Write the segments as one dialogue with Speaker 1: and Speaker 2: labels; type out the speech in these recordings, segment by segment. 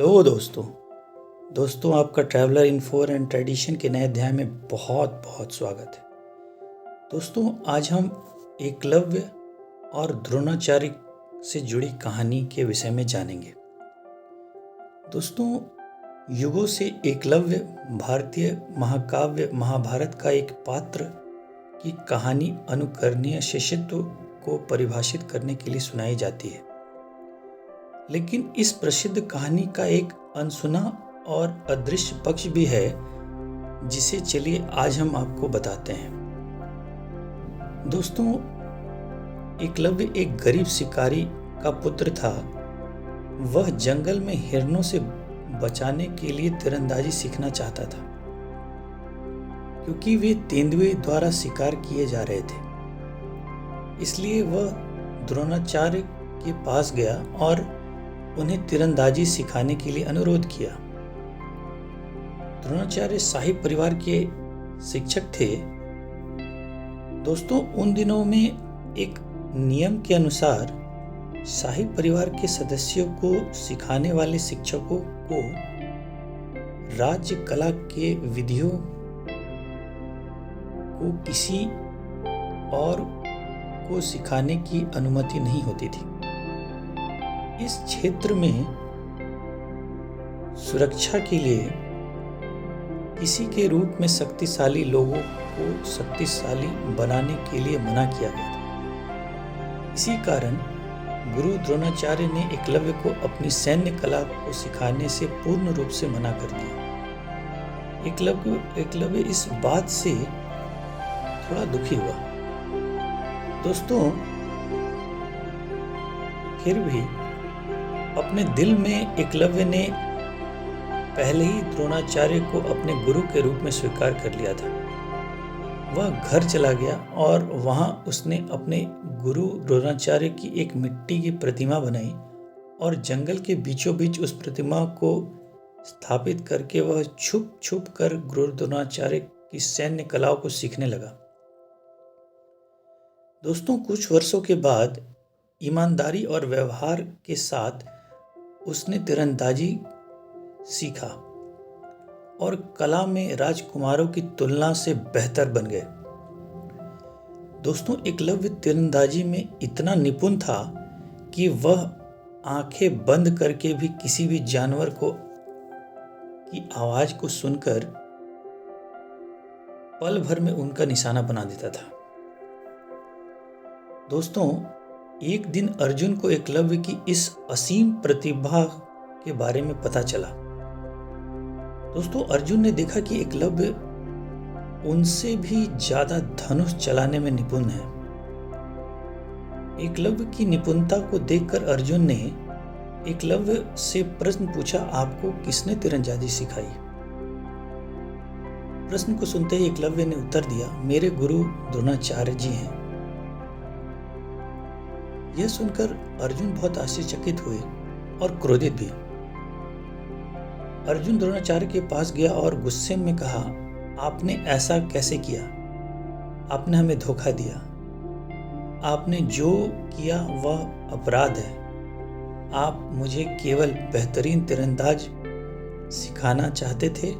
Speaker 1: Hello दोस्तों आपका traveller info and tradition के नए अध्याय में बहुत बहुत स्वागत है। दोस्तों आज हम एकलव्य और द्रोणाचार्य से जुड़ी कहानी के विषय में जानेंगे। दोस्तों युगों से एकलव्य भारतीय महाकाव्य महाभारत का एक पात्र की कहानी अनुकरणीय शिष्यत्व को परिभाषित करने के लिए सुनाई जाती है, लेकिन इस प्रसिद्ध कहानी का एक अनसुना और अदृश्य पक्ष भी है जिसे चलिए आज हम आपको बताते हैं। दोस्तों एकलव्य एक गरीब शिकारी का पुत्र था। वह जंगल में हिरणों से बचाने के लिए तीरंदाजी सीखना चाहता था, क्योंकि वे तेंदुए द्वारा शिकार किए जा रहे थे। इसलिए वह द्रोणाचार्य के पास गया और उन्हें तीरंदाजी सिखाने के लिए अनुरोध किया। द्रोणाचार्य शाही परिवार के शिक्षक थे। दोस्तों उन दिनों में एक नियम के अनुसार शाही परिवार के सदस्यों को सिखाने वाले शिक्षकों को राज्य कला के विधियों को किसी और को सिखाने की अनुमति नहीं होती थी। इस क्षेत्र में सुरक्षा के लिए किसी के रूप में शक्तिशाली लोगों को शक्तिशाली बनाने के लिए मना किया गया था। इसी कारण गुरु द्रोणाचार्य ने एकलव्य को अपनी सैन्य कला को सिखाने से पूर्ण रूप से मना कर दिया। एकलव्य इस बात से थोड़ा दुखी हुआ। दोस्तों फिर भी अपने दिल में एकलव्य ने पहले ही द्रोणाचार्य को अपने गुरु के रूप में स्वीकार कर लिया था। वह घर चला गया और वहां उसने अपने गुरु द्रोणाचार्य की एक मिट्टी की प्रतिमा बनाई और जंगल के बीचों बीच उस प्रतिमा को स्थापित करके वह छुप छुप कर गुरु द्रोणाचार्य की सैन्य कलाओं को सीखने लगा। दोस्तों कुछ वर्षों के बाद ईमानदारी और व्यवहार के साथ उसने तीरंदाजी सीखा और कला में राजकुमारों की तुलना से बेहतर बन गए। दोस्तों एकलव्य तीरंदाजी में इतना निपुण था कि वह आंखें बंद करके भी किसी भी जानवर की आवाज को सुनकर पल भर में उनका निशाना बना देता था। दोस्तों एक दिन अर्जुन को एकलव्य की इस असीम प्रतिभा के बारे में पता चला। दोस्तों अर्जुन ने देखा कि एकलव्य उनसे भी ज्यादा धनुष चलाने में निपुण है। एकलव्य की निपुणता को देखकर अर्जुन ने एकलव्य से प्रश्न पूछा, आपको किसने तीरंदाजी सिखाई? प्रश्न को सुनते ही एकलव्य ने उत्तर दिया, मेरे गुरु द्रोणाचार्य जी हैं। यह सुनकर अर्जुन बहुत आश्चर्यचकित हुए और क्रोधित भी। अर्जुन द्रोणाचार्य के पास गया और गुस्से में कहा, आपने ऐसा कैसे किया? आपने हमें धोखा दिया। आपने जो किया वह अपराध है। आप मुझे केवल बेहतरीन तीरंदाज सिखाना चाहते थे,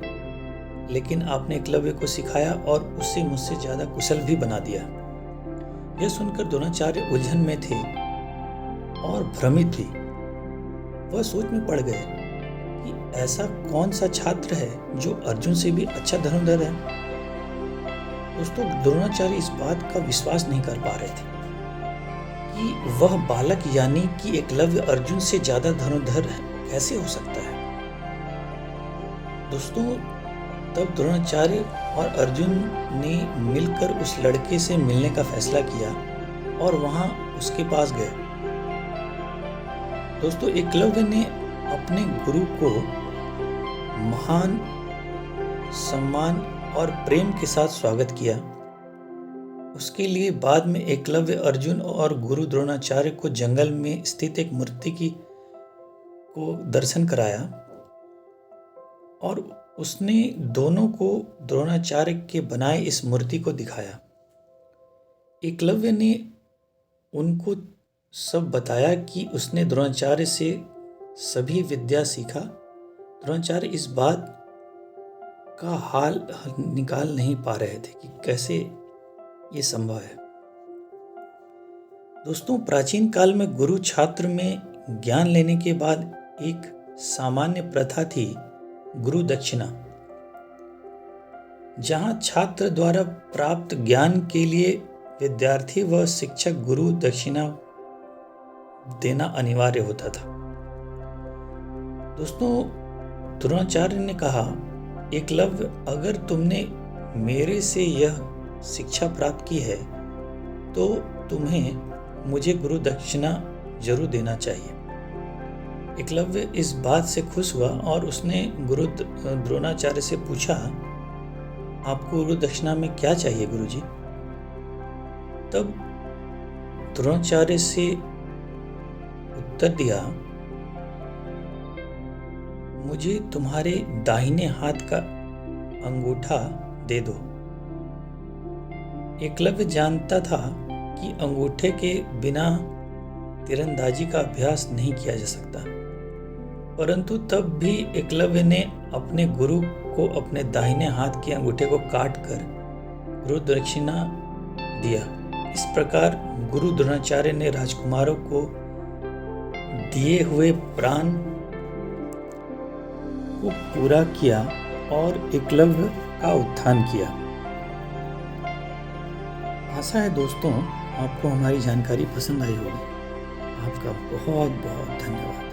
Speaker 1: लेकिन आपने एकलव्य को सिखाया और उसे मुझसे ज्यादा कुशल भी बना दिया। यह सुनकर द्रोणाचार्य उलझन में थे और भ्रमित भी। वह सोच में पड़ गए कि ऐसा कौन सा छात्र है जो अर्जुन से भी अच्छा धनुर्धर है। दोस्तों द्रोणाचार्य इस बात का विश्वास नहीं कर पा रहे थे कि वह बालक यानी कि एकलव्य अर्जुन से ज्यादा धनुर्धर कैसे हो सकता है। दोस्तों तब द्रोणाचार्य और अर्जुन ने मिलकर उस लड़के से मिलने का फैसला किया और वहां उसके पास गए। दोस्तों एकलव्य ने अपने गुरु को महान सम्मान और प्रेम के साथ स्वागत किया। उसके लिए बाद में एकलव्य अर्जुन और गुरु द्रोणाचार्य को जंगल में स्थित एक मूर्ति को दर्शन कराया और उसने दोनों को द्रोणाचार्य के बनाए इस मूर्ति को दिखाया। एकलव्य ने उनको सब बताया कि उसने द्रोणाचार्य से सभी विद्या सीखा द्रोणाचार्य इस बात का हाल निकाल नहीं पा रहे थे कि कैसे ये संभव है। दोस्तों, प्राचीन काल में गुरु छात्र में ज्ञान लेने के बाद एक सामान्य प्रथा थी गुरु दक्षिणा, जहां छात्र द्वारा प्राप्त ज्ञान के लिए विद्यार्थी व शिक्षक गुरु दक्षिणा देना अनिवार्य होता था। दोस्तों, द्रोणाचार्य ने कहा, एकलव्य, अगर तुमने मेरे से यह शिक्षा प्राप्त की है तो तुम्हें मुझे गुरु दक्षिणा जरूर देना चाहिए। एकलव्य इस बात से खुश हुआ और उसने द्रोणाचार्य से पूछा, आपको गुरु दक्षिणा में क्या चाहिए गुरुजी? तब द्रोणाचार्य से उत्तर दिया, मुझे तुम्हारे दाहिने हाथ का अंगूठा दे दो। एकलव्य जानता था कि अंगूठे के बिना तीरंदाजी का अभ्यास नहीं किया जा सकता, परंतु तब भी एकलव्य ने अपने गुरु को अपने दाहिने हाथ के अंगूठे को काटकर गुरु दक्षिणा दिया। इस प्रकार गुरु द्रोणाचार्य ने राजकुमारों को दिए हुए प्राण को पूरा किया और एकलव्य का उत्थान किया। आशा है दोस्तों, आपको हमारी जानकारी पसंद आई होगी। आपका बहुत बहुत धन्यवाद।